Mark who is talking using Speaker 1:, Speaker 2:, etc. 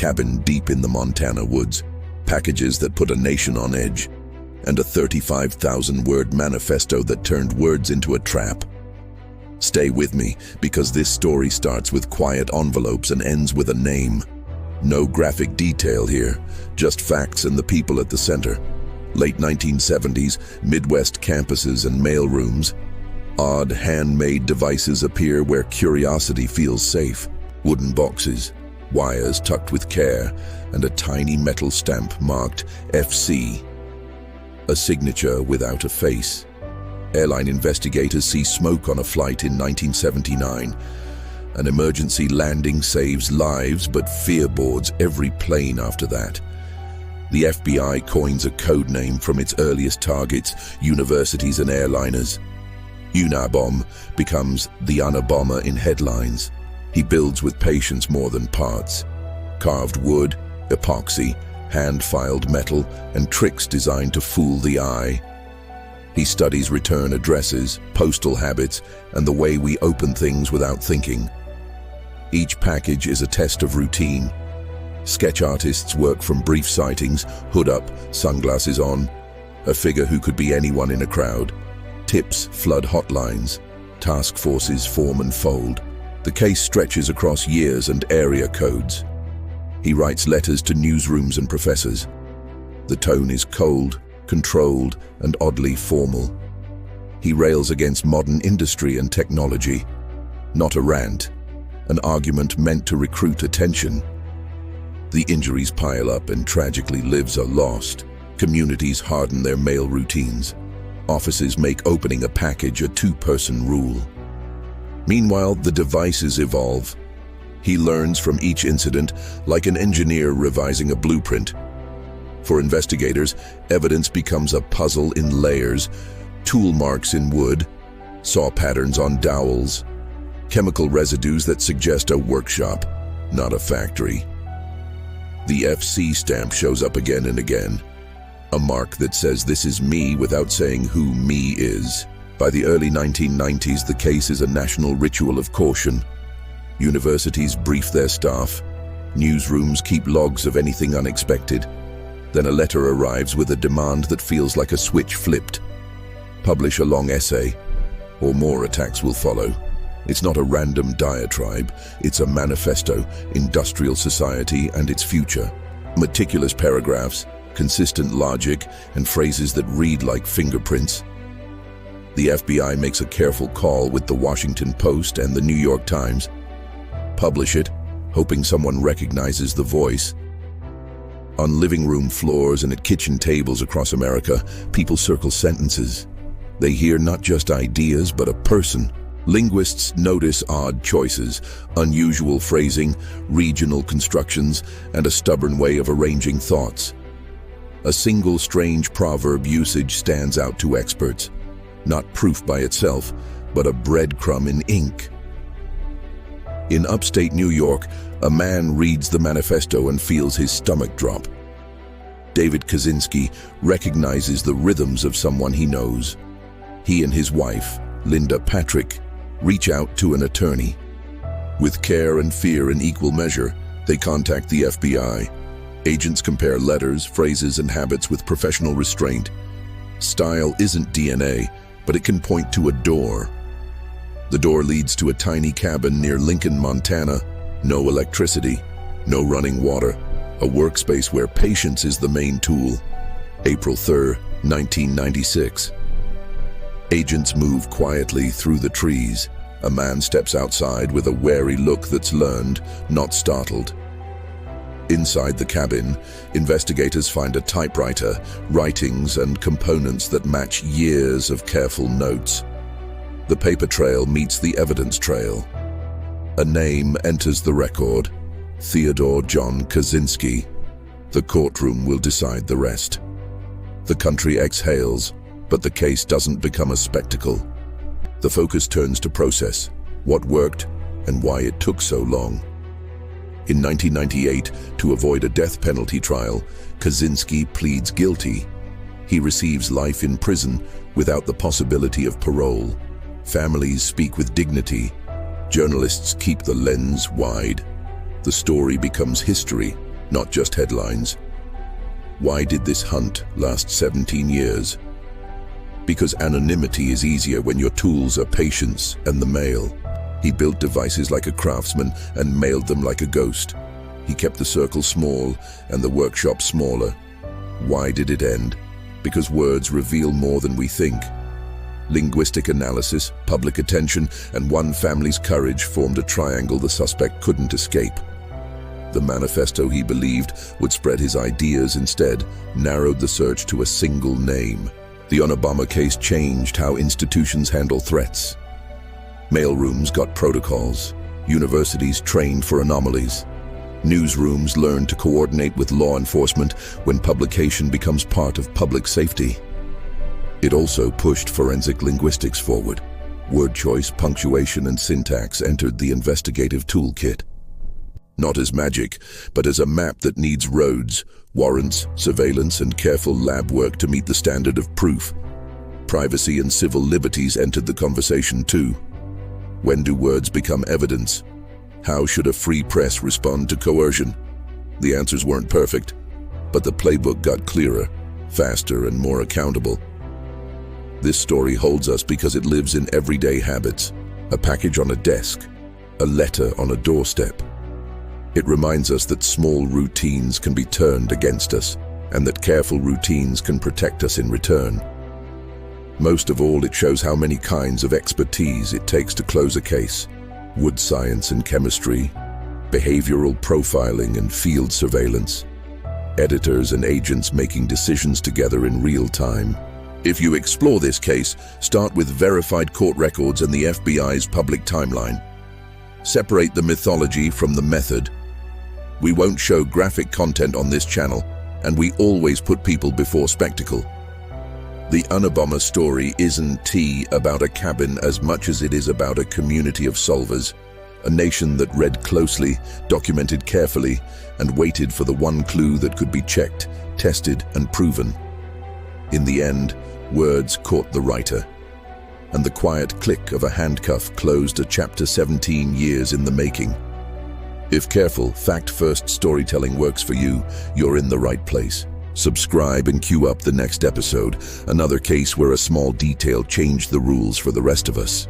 Speaker 1: cabin deep in the Montana woods, packages that put a nation on edge, and a 35,000-word manifesto that turned words into a trap. Stay with me, because this story starts with quiet envelopes and ends with a name. No graphic detail here, just facts and the people at the center. Late 1970s, Midwest campuses and mailrooms. Odd handmade devices appear where curiosity feels safe. Wooden boxes, wires tucked with care, and a tiny metal stamp marked FC. A signature without a face. Airline investigators see smoke on a flight in 1979. An emergency landing saves lives, but fear boards every plane after that. The FBI coins a code name from its earliest targets, universities and airliners. UNABOM becomes the Unabomber in headlines. He builds with patience more than parts. Carved wood, epoxy, hand-filed metal, and tricks designed to fool the eye. He studies return addresses, postal habits, and the way we open things without thinking. Each package is a test of routine. Sketch artists work from brief sightings, hood up, sunglasses on. A figure who could be anyone in a crowd. Tips flood hotlines. Task forces form and fold. The case stretches across years and area codes. He writes letters to newsrooms and professors. The tone is cold, controlled, and oddly formal. He rails against modern industry and technology. Not a rant, an argument meant to recruit attention. The injuries pile up and tragically lives are lost. Communities harden their mail routines. Offices make opening a package a two-person rule. Meanwhile, the devices evolve. He learns from each incident like an engineer revising a blueprint. For investigators, evidence becomes a puzzle in layers, tool marks in wood, saw patterns on dowels, chemical residues that suggest a workshop, not a factory. The FC stamp shows up again and again, a mark that says this is me without saying who me is. By the early 1990s, the case is a national ritual of caution. Universities brief their staff, newsrooms keep logs of anything unexpected. Then a letter arrives with a demand that feels like a switch flipped. Publish a long essay, or more attacks will follow. It's not a random diatribe, it's a manifesto, industrial society and its future. Meticulous paragraphs, consistent logic, and phrases that read like fingerprints. The FBI makes a careful call with the Washington Post and the New York Times. Publish it, hoping someone recognizes the voice. On living room floors and at kitchen tables across America, people circle sentences. They hear not just ideas, but a person. Linguists notice odd choices, unusual phrasing, regional constructions, and a stubborn way of arranging thoughts. A single strange proverb usage stands out to experts. Not proof by itself, but a breadcrumb in ink. In upstate New York, a man reads the manifesto and feels his stomach drop. David Kaczynski recognizes the rhythms of someone he knows. He and his wife, Linda Patrick, reach out to an attorney. With care and fear in equal measure, they contact the FBI. Agents compare letters, phrases, and habits with professional restraint. Style isn't DNA, but it can point to a door. The door leads to a tiny cabin near Lincoln, Montana. No electricity, no running water, a workspace where patience is the main tool. April 3, 1996. Agents move quietly through the trees. A man steps outside with a wary look that's learned, not startled. Inside the cabin, investigators find a typewriter, writings, and components that match years of careful notes. The paper trail meets the evidence trail. A name enters the record: Theodore John Kaczynski. The courtroom will decide the rest. The country exhales, but the case doesn't become a spectacle. The focus turns to process, what worked, and why it took so long. In 1998, to avoid a death penalty trial, Kaczynski pleads guilty. He receives life in prison without the possibility of parole. Families speak with dignity. Journalists keep the lens wide. The story becomes history, not just headlines. Why did this hunt last 17 years? Because anonymity is easier when your tools are patience and the mail. He built devices like a craftsman and mailed them like a ghost. He kept the circle small and the workshop smaller. Why did it end? Because words reveal more than we think. Linguistic analysis, public attention, and one family's courage formed a triangle the suspect couldn't escape. The manifesto he believed would spread his ideas instead narrowed the search to a single name. The Unabomber case changed how institutions handle threats. Mailrooms got protocols. Universities trained for anomalies. Newsrooms learned to coordinate with law enforcement when publication becomes part of public safety. It also pushed forensic linguistics forward. Word choice, punctuation, and syntax entered the investigative toolkit. Not as magic, but as a map that needs roads, warrants, surveillance, and careful lab work to meet the standard of proof. Privacy and civil liberties entered the conversation too. When do words become evidence? How should a free press respond to coercion? The answers weren't perfect, but the playbook got clearer, faster, and more accountable. This story holds us because it lives in everyday habits. A package on a desk, a letter on a doorstep. It reminds us that small routines can be turned against us, and that careful routines can protect us in return. Most of all, it shows how many kinds of expertise it takes to close a case. Wood science and chemistry, behavioral profiling and field surveillance, editors and agents making decisions together in real time. If you explore this case, start with verified court records and the FBI's public timeline. Separate the mythology from the method. We won't show graphic content on this channel, and we always put people before spectacle. The Unabomber story isn't about a cabin as much as it is about a community of solvers, a nation that read closely, documented carefully, and waited for the one clue that could be checked, tested, and proven. In the end, words caught the writer, and the quiet click of a handcuff closed a chapter 17 years in the making. If careful, fact-first storytelling works for you, you're in the right place. Subscribe and queue up the next episode, another case where a small detail changed the rules for the rest of us.